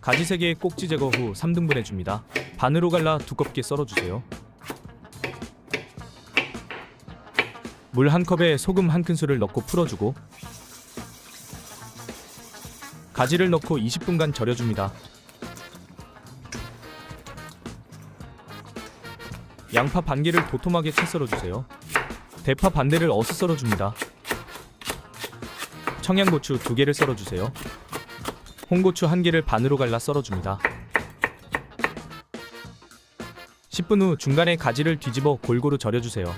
가지 3개의 꼭지 제거 후 3등분 해줍니다. 반으로 갈라 두껍게 썰어주세요. 물 1컵에 소금 1큰술을 넣고 풀어주고 가지를 넣고 20분간 절여줍니다. 양파 반개를 도톰하게 채 썰어주세요. 대파 반대를 어슷 썰어줍니다. 청양고추 2개를 썰어주세요. 홍고추 1개를 반으로 갈라 썰어줍니다. 10분 후 중간에 가지를 뒤집어 골고루 절여주세요.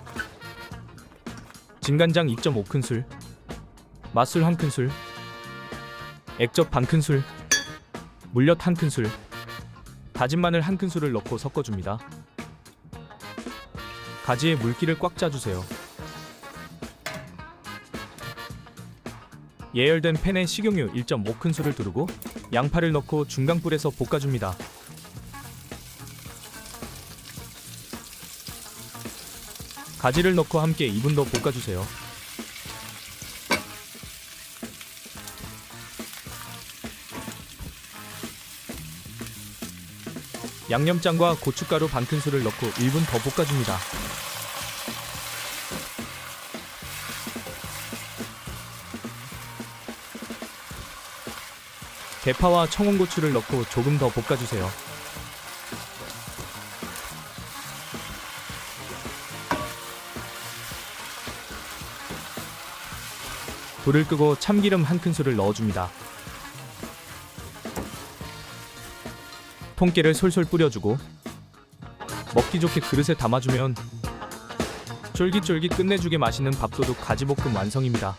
진간장 2.5큰술, 맛술 1큰술, 액젓 반큰술, 물엿 1큰술, 다진 마늘 1큰술을 넣고 섞어줍니다. 가지에 물기를 꽉 짜주세요. 예열된 팬에 식용유 1.5큰술을 두르고 양파를 넣고 중강불에서 볶아줍니다. 가지를 넣고 함께 2분 더 볶아주세요. 양념장과 고춧가루 반큰술을 넣고 1분 더 볶아줍니다. 대파와 청양고추를 넣고 조금 더 볶아주세요. 불을 끄고 참기름 1큰술을 넣어줍니다. 통깨를 솔솔 뿌려주고 먹기 좋게 그릇에 담아주면 쫄깃쫄깃 끝내주게 맛있는 밥도둑 가지볶음 완성입니다.